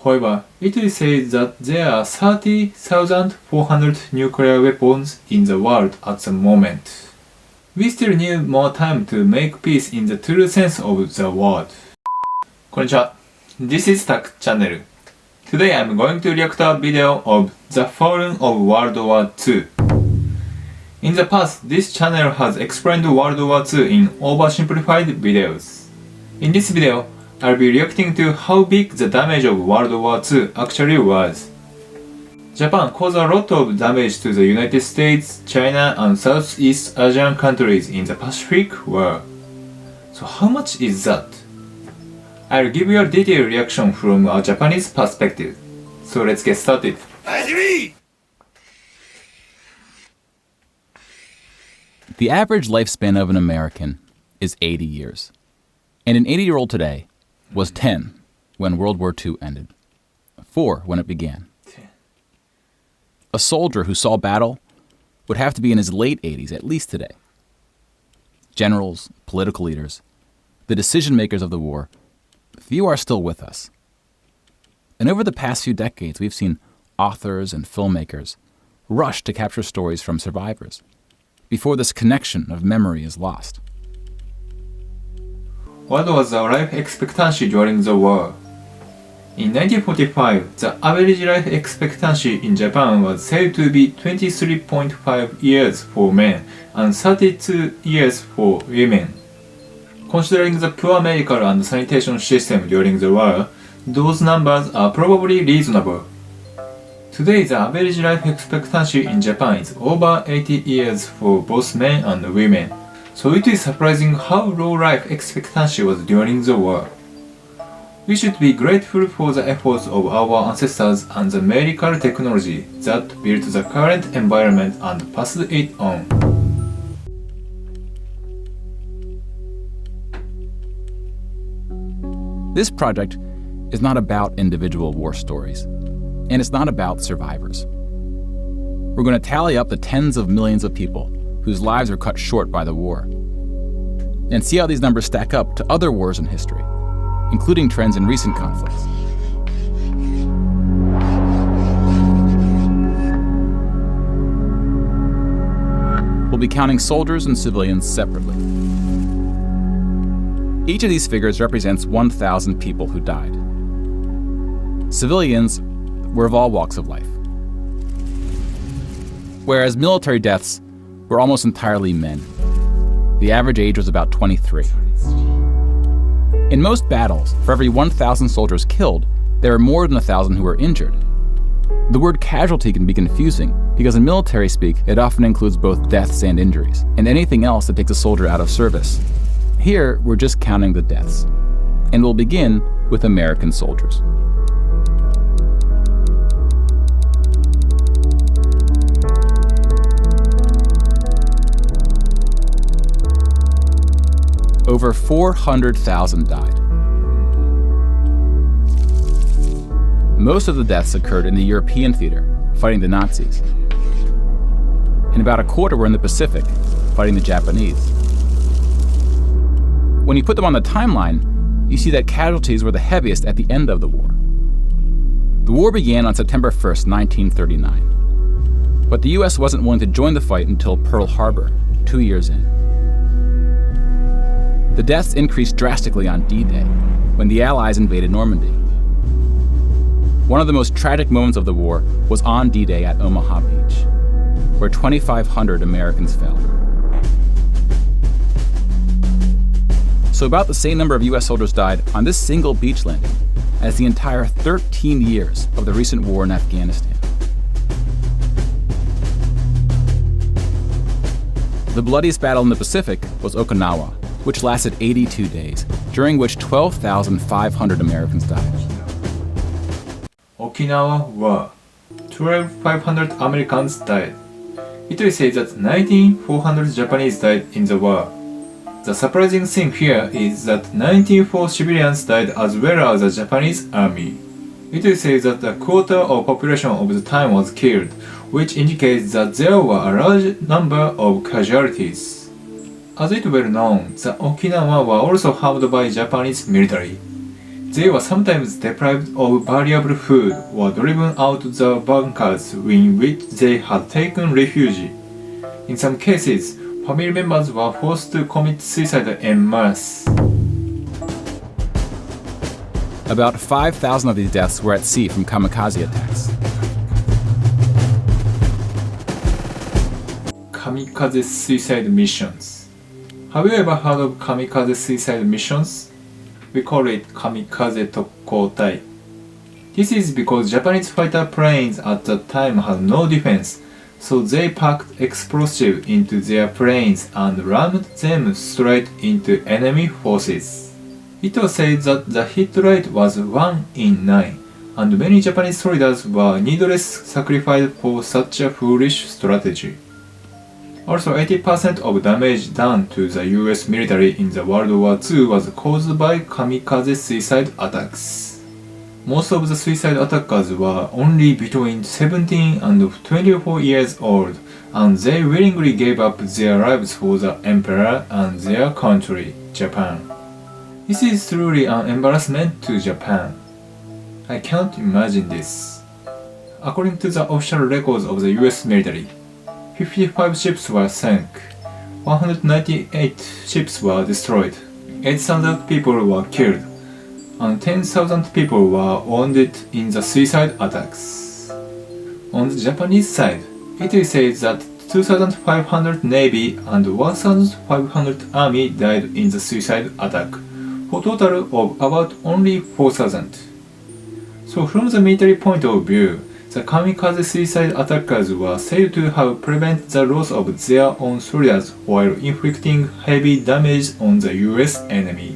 However, it is said that there are 30,400 nuclear weapons in the world at the moment. We still need more time to make peace in the true sense of the word. こんにちは。This is Tak Channel. Today I'm going to react to a video of the falling of World War II. In the past, this channel has explained World War II in oversimplified videos. In this video, I'll be reacting to how big the damage of World War II actually was. Japan caused a lot of damage to the United States, China, and Southeast Asian countries in the Pacific War. So how much is that? I'll give you a detailed reaction from a Japanese perspective. So let's get started. The average lifespan of an American is 80 years. And an 80-year-old today was 10 when World War II ended, 4 when it began. A soldier who saw battle would have to be in his late 80s at least today. Generals, political leaders, the decision makers of the war, few are still with us. And over the past few decades, we've seen authors and filmmakers rush to capture stories from survivors before this connection of memory is lost. What was the life expectancy during the war? In 1945, the average life expectancy in Japan was said to be 23.5 years for men and 32 years for women. Considering the poor medical and sanitation system during the war, those numbers are probably reasonable. Today, the average life expectancy in Japan is over 80 years for both men and women. So it is surprising how low life expectancy was during the war. We should be grateful for the efforts of our ancestors and the medical technology that built the current environment and passed it on. This project is not about individual war stories, and it's not about survivors. We're going to tally up the tens of millions of people whose lives were cut short by the war, and see how these numbers stack up to other wars in history, including trends in recent conflicts. We'll be counting soldiers and civilians separately. Each of these figures represents 1,000 people who died. Civilians were of all walks of life, whereas military deaths were almost entirely men. The average age was about 23. In most battles, for every 1,000 soldiers killed, there are more than 1,000 who are injured. The word casualty can be confusing because in military speak, it often includes both deaths and injuries, and anything else that takes a soldier out of service. Here, we're just counting the deaths, and we'll begin with American soldiers. Over 400,000 died. Most of the deaths occurred in the European theater, fighting the Nazis. And about a quarter were in the Pacific, fighting the Japanese. When you put them on the timeline, you see that casualties were the heaviest at the end of the war. The war began on September 1st, 1939. But the US wasn't willing to join the fight until Pearl Harbor, 2 years in. The deaths increased drastically on D-Day, when the Allies invaded Normandy. One of the most tragic moments of the war was on D-Day at Omaha Beach, where 2,500 Americans fell. So about the same number of US soldiers died on this single beach landing as the entire 13 years of the recent war in Afghanistan. The bloodiest battle in the Pacific was Okinawa, which lasted 82 days, during which 12,500 Americans died. Okinawa War. 12,500 Americans died. It is said that 19,400 Japanese died in the war. The surprising thing here is that 94 civilians died as well as the Japanese army. It is said that a quarter of population of the time was killed, which indicates that there were a large number of casualties. As it well known, the Okinawa were also harmed by Japanese military. They were sometimes deprived of valuable food or driven out the bunkers in which they had taken refuge. In some cases, family members were forced to commit suicide en masse. About 5,000 of these deaths were at sea from kamikaze attacks. Kamikaze suicide missions. Have you ever heard of kamikaze suicide missions? We call it Kamikaze Tokkoutai. This is because Japanese fighter planes at that time had no defense, so they packed explosives into their planes and rammed them straight into enemy forces. It was said that the hit rate was 1 in 9, and many Japanese soldiers were needlessly sacrificed for such a foolish strategy. Also, 80% of damage done to the US military in the World War II was caused by kamikaze suicide attacks. Most of the suicide attackers were only between 17 and 24 years old, and they willingly gave up their lives for the emperor and their country, Japan. This is truly an embarrassment to Japan. I can't imagine this. According to the official records of the US military, 55 ships were sunk, 198 ships were destroyed, 8,000 people were killed, and 10,000 people were wounded in the suicide attacks. On the Japanese side, it is said that 2,500 Navy and 1,500 Army died in the suicide attack, for a total of about only 4,000. So from the military point of view, the kamikaze suicide attackers were said to have prevented the loss of their own soldiers while inflicting heavy damage on the US enemy.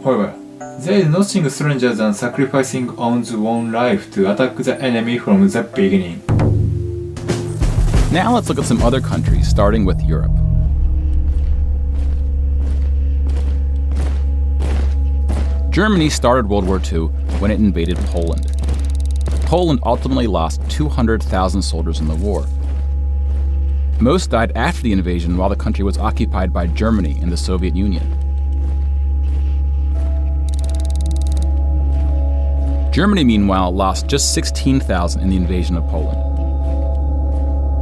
However, there is nothing stranger than sacrificing one's own life to attack the enemy from the beginning. Now let's look at some other countries, starting with Europe. Germany started World War II when it invaded Poland. Poland ultimately lost 200,000 soldiers in the war. Most died after the invasion while the country was occupied by Germany and the Soviet Union. Germany, meanwhile, lost just 16,000 in the invasion of Poland.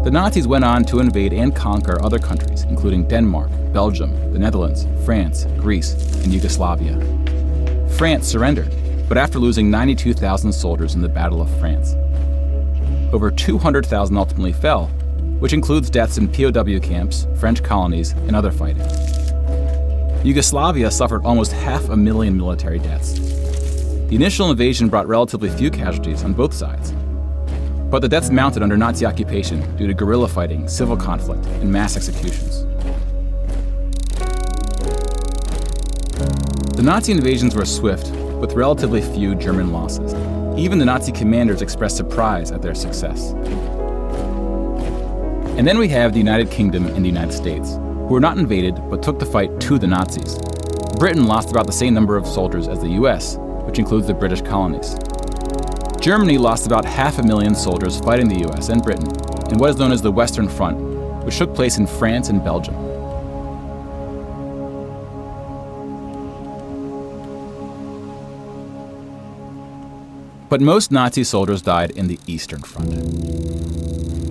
The Nazis went on to invade and conquer other countries, including Denmark, Belgium, the Netherlands, France, Greece, and Yugoslavia. France surrendered, but after losing 92,000 soldiers in the Battle of France. Over 200,000 ultimately fell, which includes deaths in POW camps, French colonies, and other fighting. Yugoslavia suffered almost 500,000 military deaths. The initial invasion brought relatively few casualties on both sides, but the deaths mounted under Nazi occupation due to guerrilla fighting, civil conflict, and mass executions. The Nazi invasions were swift, with relatively few German losses. Even the Nazi commanders expressed surprise at their success. And then we have the United Kingdom and the United States, who were not invaded but took the fight to the Nazis. Britain lost about the same number of soldiers as the US, which includes the British colonies. Germany lost about 500,000 soldiers fighting the US and Britain in what is known as the Western Front, which took place in France and Belgium. But most Nazi soldiers died in the Eastern Front,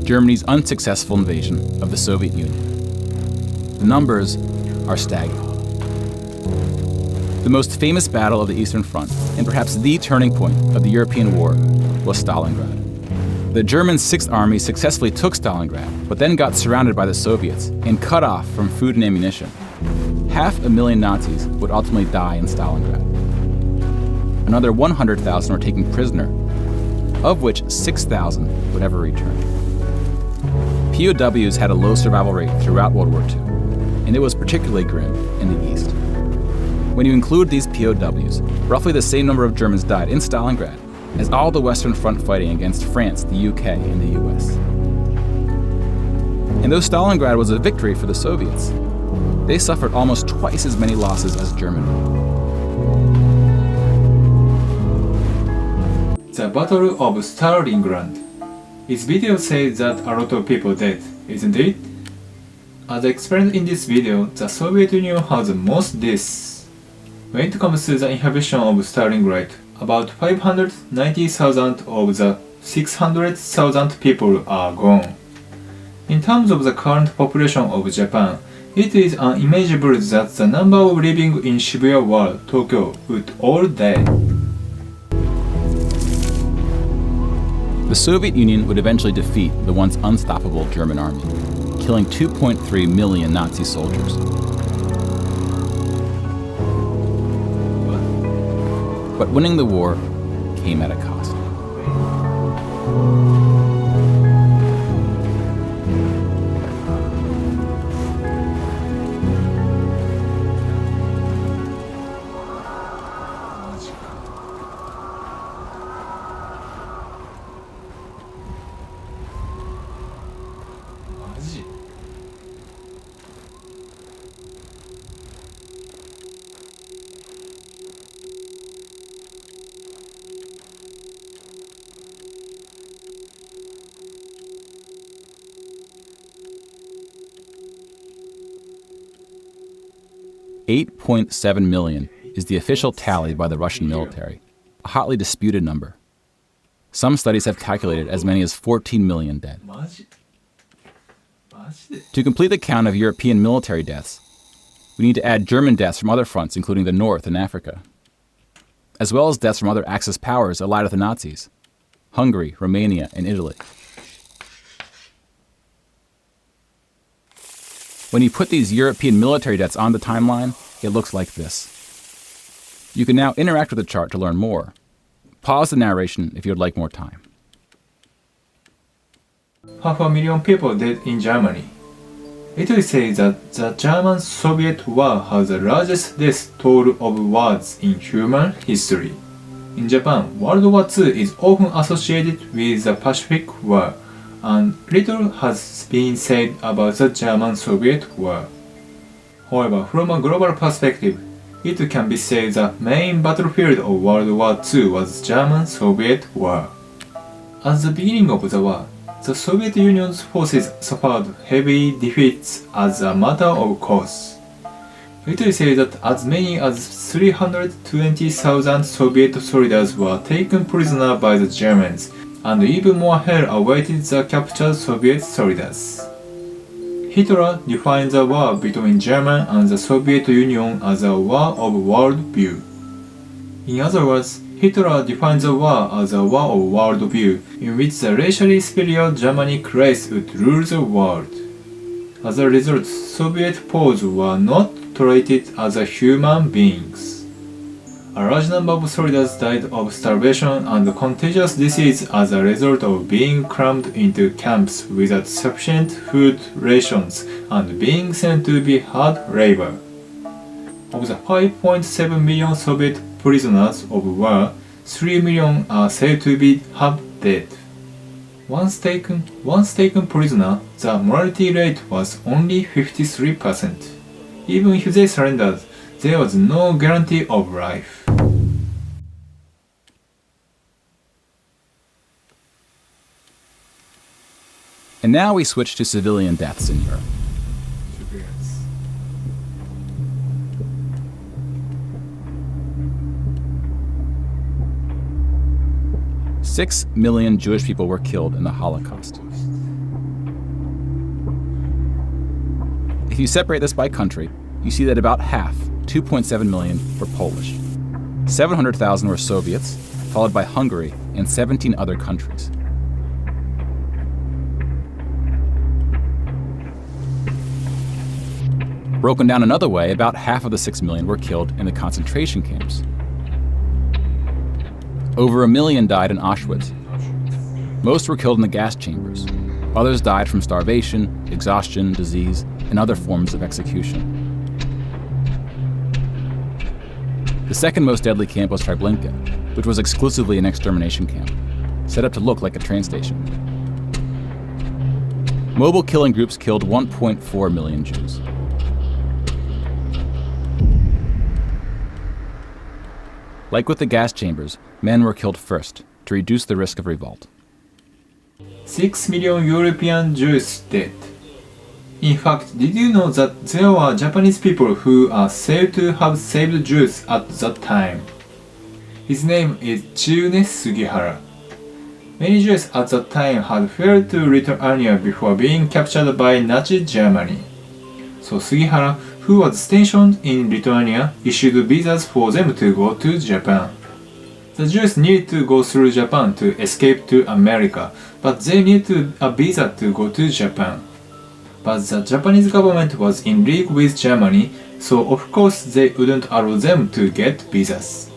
Germany's unsuccessful invasion of the Soviet Union. The numbers are staggering. The most famous battle of the Eastern Front, and perhaps the turning point of the European war, was Stalingrad. The German Sixth Army successfully took Stalingrad, but then got surrounded by the Soviets and cut off from food and ammunition. 500,000 Nazis would ultimately die in Stalingrad. Another 100,000 were taken prisoner, of which 6,000 would ever return. POWs had a low survival rate throughout World War II, and it was particularly grim in the East. When you include these POWs, roughly the same number of Germans died in Stalingrad as all the Western Front fighting against France, the UK, and the US. And though Stalingrad was a victory for the Soviets, they suffered almost twice as many losses as Germany. The Battle of Stalingrad. Its video says that a lot of people died, isn't it? As explained in this video, the Soviet Union has the most deaths. When it comes to the inhibition of Stalingrad, about 590,000 of the 600,000 people are gone. In terms of the current population of Japan, it is unimaginable that the number of living in Shibuya War, Tokyo, would all die. The Soviet Union would eventually defeat the once unstoppable German army, killing 2.3 million Nazi soldiers. But winning the war came at a cost. $8.7 million is the official tally by the Russian military, a hotly disputed number. Some studies have calculated as many as 14 million dead. To complete the count of European military deaths, we need to add German deaths from other fronts, including the North and Africa, as well as deaths from other Axis powers allied with the Nazis: Hungary, Romania, and Italy. When you put these European military deaths on the timeline, it looks like this. You can now interact with the chart to learn more. Pause the narration if you would like more time. 500,000 people dead in Germany. It is said that the German-Soviet War has the largest death toll of wars in human history. In Japan, World War II is often associated with the Pacific War, and little has been said about the German-Soviet War. However, from a global perspective, it can be said the main battlefield of World War II was German-Soviet War. At the beginning of the war, the Soviet Union's forces suffered heavy defeats as a matter of course. It is said that as many as 320,000 Soviet soldiers were taken prisoner by the Germans, and even more hell awaited the captured Soviet soldiers. Hitler defined the war between Germany and the Soviet Union as a war of worldview. In other words, Hitler defined the war as a war of worldview in which the racially superior Germanic race would rule the world. As a result, Soviet foes were not treated as human beings. A large number of soldiers died of starvation and contagious disease as a result of being crammed into camps without sufficient food rations and being sent to be hard labor. Of the 5.7 million Soviet prisoners of war, 3 million are said to have died. Once taken prisoner, the mortality rate was only 53%. Even if they surrendered, there was no guarantee of life. And now we switch to civilian deaths in Europe. Six million Jewish people were killed in the Holocaust. If you separate this by country, you see that about half, 2.7 million, were Polish. 700,000 were Soviets, followed by Hungary and 17 other countries. Broken down another way, about half of the 6 million were killed in the concentration camps. Over 1 million died in Auschwitz. Most were killed in the gas chambers. Others died from starvation, exhaustion, disease, and other forms of execution. The second most deadly camp was Treblinka, which was exclusively an extermination camp, set up to look like a train station. Mobile killing groups killed 1.4 million Jews. Like with the gas chambers, men were killed first to reduce the risk of revolt. 6 million European Jews dead. In fact, did you know that there were Japanese people who are said to have saved Jews at that time? His name is Chiune Sugihara. Many Jews at that time had fled to Lithuania before being captured by Nazi Germany. So Sugihara, who was stationed in Lithuania, issued visas for them to go to Japan. The Jews needed to go through Japan to escape to America, but they needed a visa to go to Japan. But the Japanese government was in league with Germany, so of course they wouldn't allow them to get visas.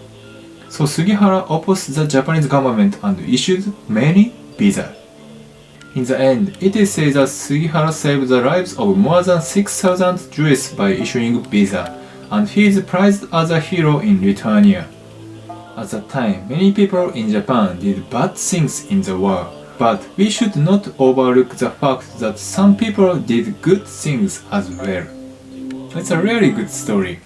So Sugihara opposed the Japanese government and issued many visas. In the end, it is said that Sugihara saved the lives of more than 6,000 Jews by issuing visa, and he is prized as a hero in Lithuania. At that time, many people in Japan did bad things in the war, but we should not overlook the fact that some people did good things as well. It's a really good story.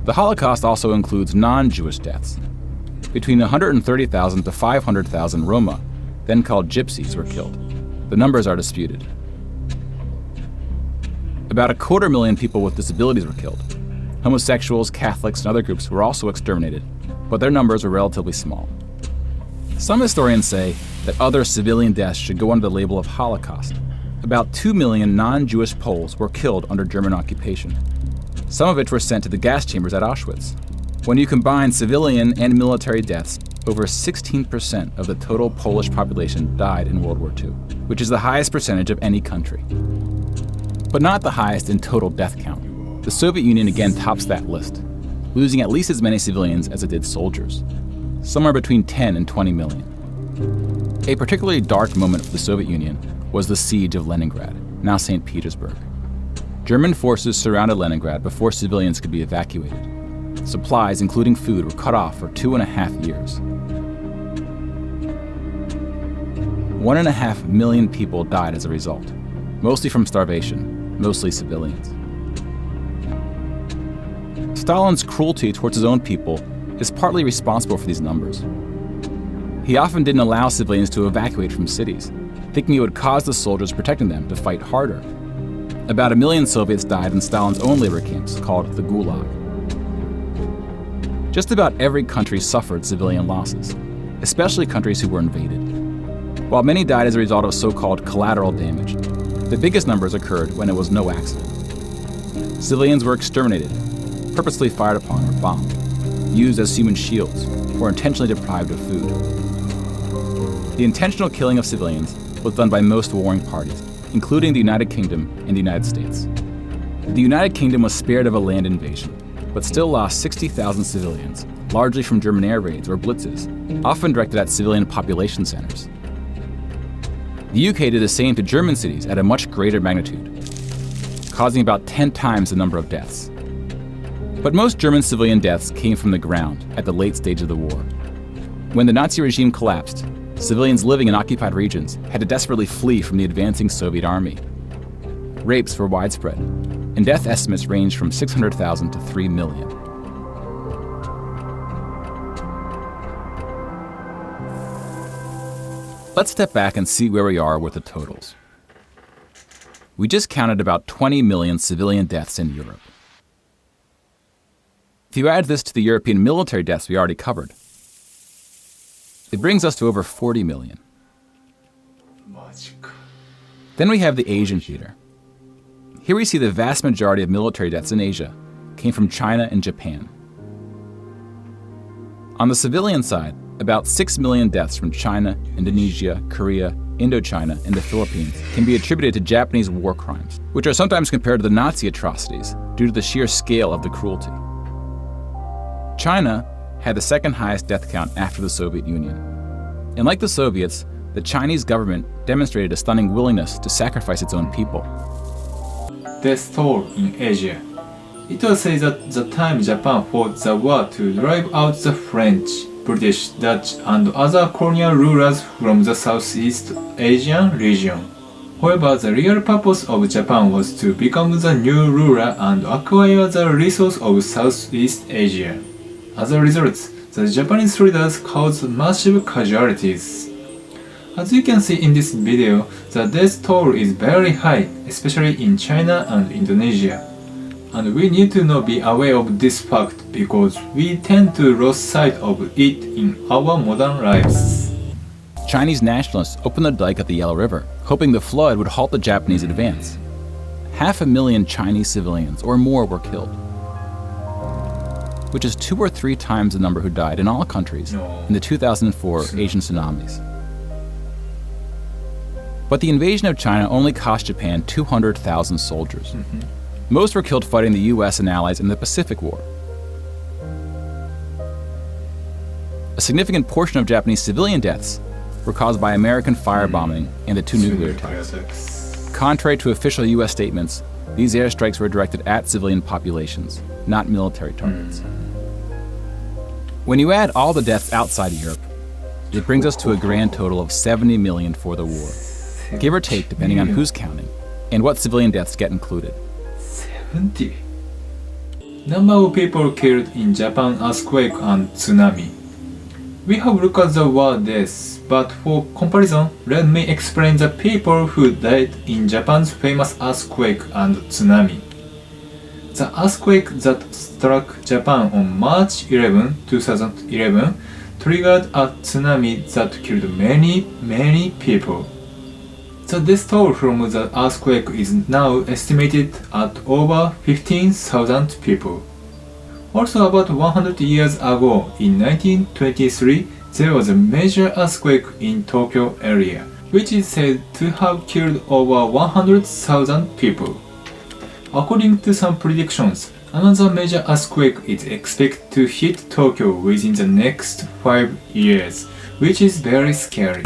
The Holocaust also includes non-Jewish deaths. Between 130,000 to 500,000 Roma, then called Gypsies, were killed. The numbers are disputed. About 250,000 people with disabilities were killed. Homosexuals, Catholics, and other groups were also exterminated, but their numbers were relatively small. Some historians say that other civilian deaths should go under the label of Holocaust. About 2 million non-Jewish Poles were killed under German occupation. Some of which were sent to the gas chambers at Auschwitz. When you combine civilian and military deaths, over 16% of the total Polish population died in World War II, which is the highest percentage of any country. But not the highest in total death count. The Soviet Union again tops that list, losing at least as many civilians as it did soldiers, somewhere between 10 and 20 million. A particularly dark moment for the Soviet Union was the siege of Leningrad, now St. Petersburg. German forces surrounded Leningrad before civilians could be evacuated. Supplies, including food, were cut off for 2.5 years. 1.5 million people died as a result, mostly from starvation, mostly civilians. Stalin's cruelty towards his own people is partly responsible for these numbers. He often didn't allow civilians to evacuate from cities, thinking it would cause the soldiers protecting them to fight harder. About 1 million Soviets died in Stalin's own labor camps, called the Gulag. Just about every country suffered civilian losses, especially countries who were invaded. While many died as a result of so-called collateral damage, the biggest numbers occurred when it was no accident. Civilians were exterminated, purposely fired upon or bombed, used as human shields, or intentionally deprived of food. The intentional killing of civilians was done by most warring parties, including the United Kingdom and the United States. The United Kingdom was spared of a land invasion, but still lost 60,000 civilians, largely from German air raids or blitzes, often directed at civilian population centers. The UK did the same to German cities at a much greater magnitude, causing about 10 times the number of deaths. But most German civilian deaths came from the ground at the late stage of the war. When the Nazi regime collapsed, civilians living in occupied regions had to desperately flee from the advancing Soviet army. Rapes were widespread, and death estimates ranged from 600,000 to 3 million. Let's step back and see where we are with the totals. We just counted about 20 million civilian deaths in Europe. If you add this to the European military deaths we already covered, it brings us to over 40 million. Then we have the Asian theater. Here we see the vast majority of military deaths in Asia came from China and Japan. On the civilian side, about 6 million deaths from China, Indonesia, Korea, Indochina, and the Philippines can be attributed to Japanese war crimes, which are sometimes compared to the Nazi atrocities due to the sheer scale of the cruelty. China had the second highest death count after the Soviet Union. And like the Soviets, the Chinese government demonstrated a stunning willingness to sacrifice its own people. Death toll in Asia. It was said that the time Japan fought the war to drive out the French, British, Dutch, and other colonial rulers from the Southeast Asian region. However, the real purpose of Japan was to become the new ruler and acquire the resources of Southeast Asia. As a result, the Japanese leaders caused massive casualties. As you can see in this video, the death toll is very high, especially in China and Indonesia. And we need to be aware of this fact because we tend to lose sight of it in our modern lives. Chinese nationalists opened the dike at the Yellow River, hoping the flood would halt the Japanese advance. 500,000 Chinese civilians or more were killed, which is 2 or 3 times the number who died in all countries in the 2004 Asian tsunamis. But the invasion of China only cost Japan 200,000 soldiers. Most were killed fighting the US and allies in the Pacific War. A significant portion of Japanese civilian deaths were caused by American firebombing and the 2 nuclear attacks. Contrary to official US statements, these airstrikes were directed at civilian populations, not military targets. When you add all the deaths outside of Europe, it brings us to a grand total of 70 million for the war, give or take depending on who's counting and what civilian deaths get included. 70. Number of people killed in Japan earthquake and tsunami. We have looked at the word deaths, but for comparison, let me explain the people who died in Japan's famous earthquake and tsunami. The earthquake that struck Japan on March 11, 2011 triggered a tsunami that killed many people. The death toll from the earthquake is now estimated at over 15,000 people. Also, about 100 years ago, in 1923, there was a major earthquake in Tokyo area, which is said to have killed over 100,000 people. According to some predictions, another major earthquake is expected to hit Tokyo within the next 5 years, which is very scary.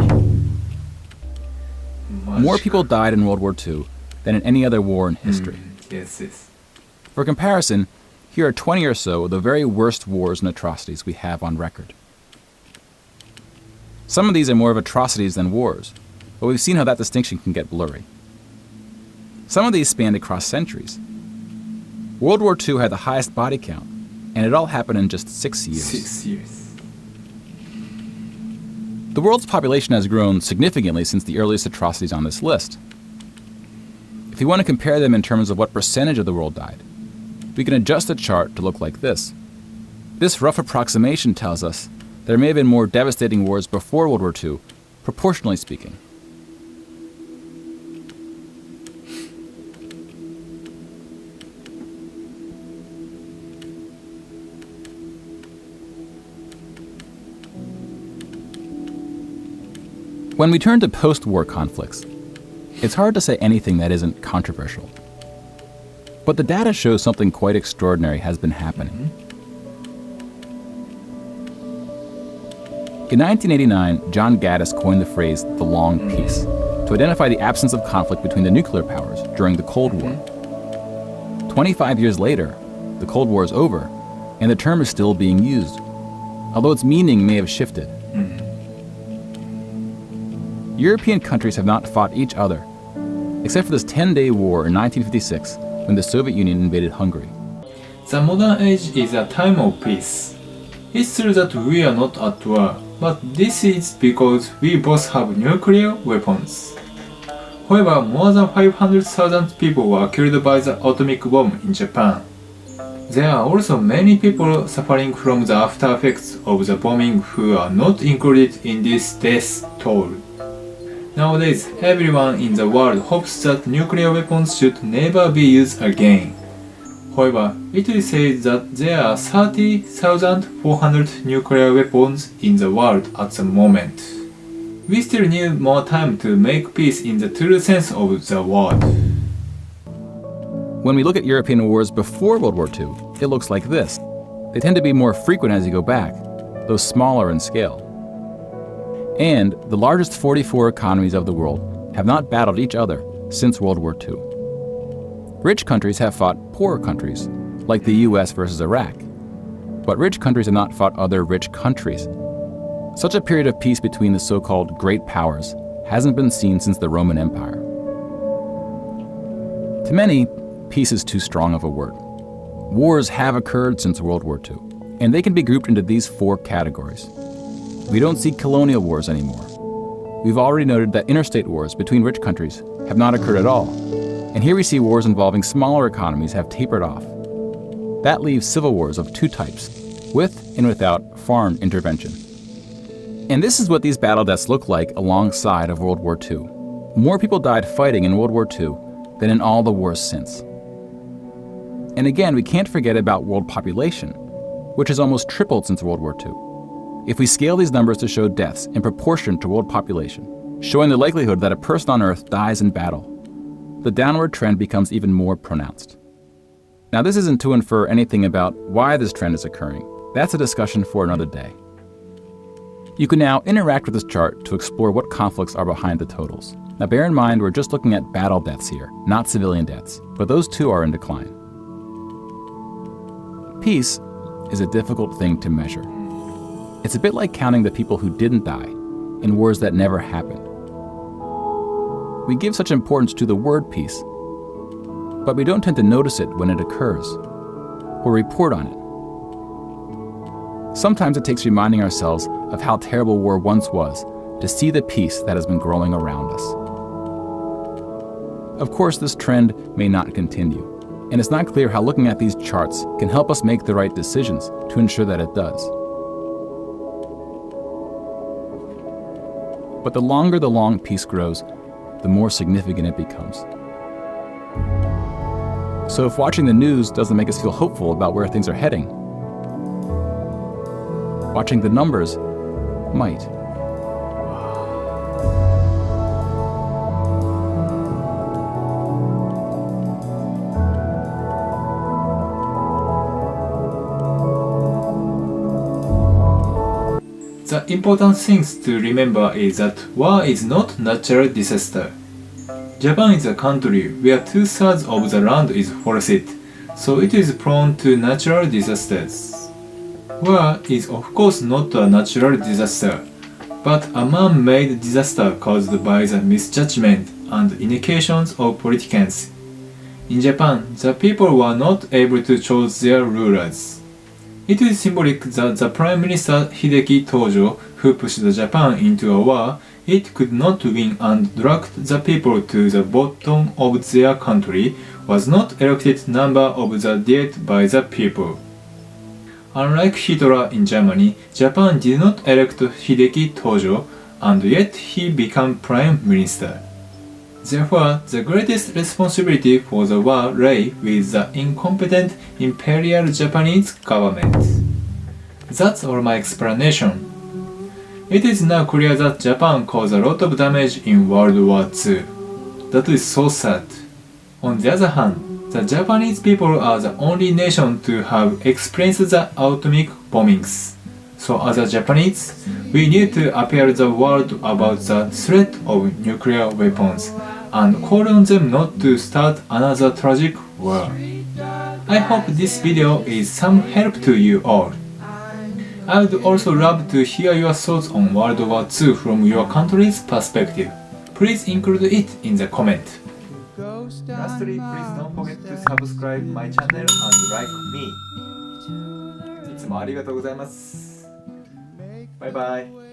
More people died in World War II than in any other war in history. Yes. For comparison, here are 20 or so of the very worst wars and atrocities we have on record. Some of these are more of atrocities than wars, but we've seen how that distinction can get blurry. Some of these spanned across centuries. World War II had the highest body count, and it all happened in just 6 years. 6 years. The world's population has grown significantly since the earliest atrocities on this list. If you want to compare them in terms of what percentage of the world died, we can adjust the chart to look like this. This rough approximation tells us there may have been more devastating wars before World War II, proportionally speaking. When we turn to post-war conflicts, it's hard to say anything that isn't controversial. But the data shows something quite extraordinary has been happening. In 1989, John Gaddis coined the phrase the long peace to identify the absence of conflict between the nuclear powers during the Cold War. 25 years later, the Cold War is over, and the term is still being used, although its meaning may have shifted. European countries have not fought each other, except for this 10-day war in 1956 when the Soviet Union invaded Hungary. The modern age is a time of peace. It's true that we are not at war, but this is because we both have nuclear weapons. However, more than 500,000 people were killed by the atomic bomb in Japan. There are also many people suffering from the after effects of the bombing who are not included in this death toll. Nowadays, everyone in the world hopes that nuclear weapons should never be used again. However, it is said that there are 30,400 nuclear weapons in the world at the moment. We still need more time to make peace in the true sense of the word. When we look at European wars before World War II, it looks like this. They tend to be more frequent as you go back, though smaller in scale. And the largest 44 economies of the world have not battled each other since World War II. Rich countries have fought poorer countries, like the US versus Iraq. But rich countries have not fought other rich countries, Such a period of peace between the so-called great powers hasn't been seen since the Roman Empire. To many, peace is too strong of a word. Wars have occurred since World War II, and they can be grouped into these 4 categories. We don't see colonial wars anymore. We've already noted that interstate wars between rich countries have not occurred at all, and here we see wars involving smaller economies have tapered off. That leaves civil wars of 2 types, with and without foreign intervention. And this is what these battle deaths look like alongside of World War II. More people died fighting in World War II than in all the wars since. And again, we can't forget about world population, which has almost tripled since World War II. If we scale these numbers to show deaths in proportion to world population, showing the likelihood that a person on Earth dies in battle, the downward trend becomes even more pronounced. Now, this isn't to infer anything about why this trend is occurring. That's a discussion for another day. You can now interact with this chart to explore what conflicts are behind the totals. Now, bear in mind, we're just looking at battle deaths here, not civilian deaths, but those too are in decline. Peace is a difficult thing to measure. It's a bit like counting the people who didn't die in wars that never happened. We give such importance to the word peace, but we don't tend to notice it when it occurs or report on it. Sometimes it takes reminding ourselves of how terrible war once was to see the peace that has been growing around us. Of course, this trend may not continue, and it's not clear how looking at these charts can help us make the right decisions to ensure that it does. But the longer the long peace grows, the more significant it becomes. So if watching the news doesn't make us feel hopeful about where things are heading, watching the numbers might. The important things to remember is that war is not natural disaster. Japan is a country where 2/3 of the land is forested, so it is prone to natural disasters. War is of course not a natural disaster, but a man-made disaster caused by the misjudgment and innovations of politicians. In Japan, the people were not able to choose their rulers. It is symbolic that the Prime Minister Hideki Tojo, who pushed Japan into a war it could not win and dragged the people to the bottom of their country, was not elected member of the Diet by the people. Unlike Hitler in Germany, Japan did not elect Hideki Tojo, and yet he became Prime Minister. Therefore, the greatest responsibility for the war lay with the incompetent Imperial Japanese government. That's all my explanation. It is now clear that Japan caused a lot of damage in World War II. That is so sad. On the other hand, the Japanese people are the only nation to have experienced the atomic bombings. So as a Japanese, we need to appeal the world about the threat of nuclear weapons and call on them not to start another tragic war. I hope this video is some help to you all. I would also love to hear your thoughts on World War II from your country's perspective. Please include it in the comment. Lastly, please don't forget to subscribe my channel and like me. いつもありがとうございます。バイバイ。